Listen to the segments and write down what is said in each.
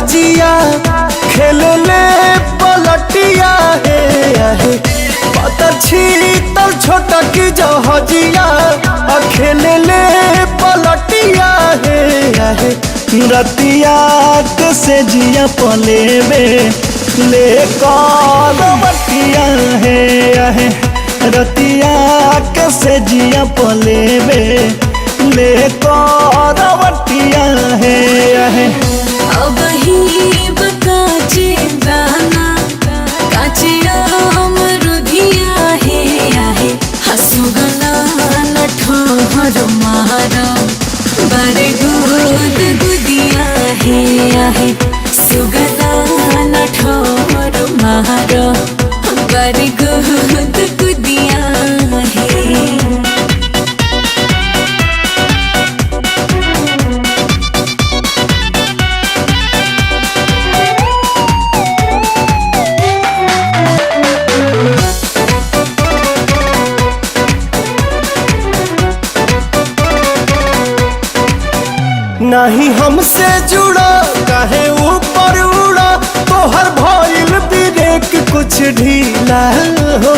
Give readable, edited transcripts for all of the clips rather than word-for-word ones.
जहाजिया खेल ले पलटिया है पता छीतल छोटा की जहाजिया खेल ले पलटिया है रतिया के से जिया पलेबे ले करवटिया है रतिया के से जिया पलेबे ले करवटिया है अब ही बकाचे दाना काचे अमरुदिया है हसुगना नठोर मारा बारे गुद गुदिया है सुगना नठोर मारा बारे गुद गुदिया है। नहीं हमसे जुड़ा काहे ऊपर उड़ा तोहर भइल ब्रेक कुछ ढीला हो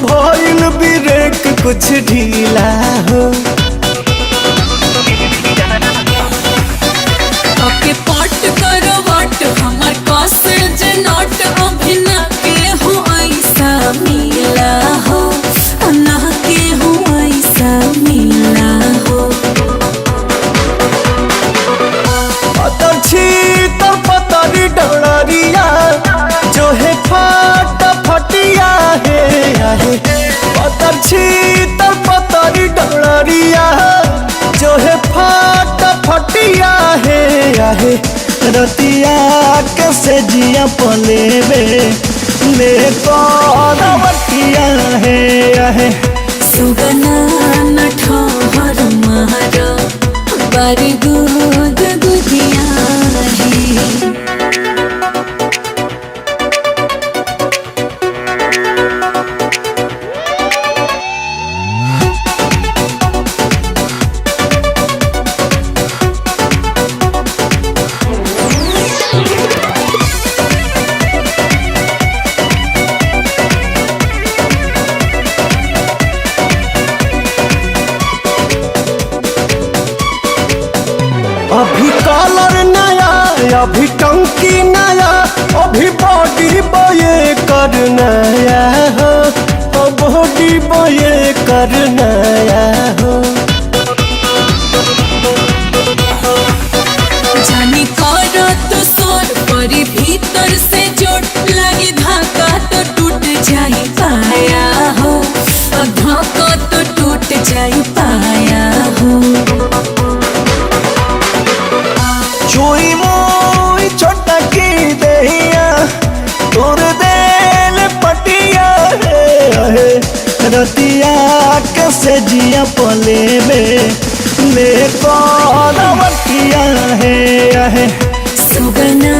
भइल ब्रेक कुछ ढीला हो ओके पट करो वट हमर कस जे नट अभिना के हो ऐसा मिला हो ना के हो ऐसा मिला हो छीतल पतरी डरिया जो है फट फटिया है पतर छीतल पतरी डरिया जो है फट फटिया है रतिया के से जिया पलेबे ले करवटिया है सुगना नठोर मारा बारी गुद गुदिया है। अभी कलर नया अभी टंकी नया अभी बॉडी बये कर नया हो बॉडी बये कर नया हो जानी करो तो सोर परी भीतर से चोट लगी धाका तो टूट जाई पाया हो धाका तो टूट जाई पाया हो चोई मोई छोटा की दहिया तोर देल पटिया है रतिया के से जिया पलेबे ले करवटिया है सुगना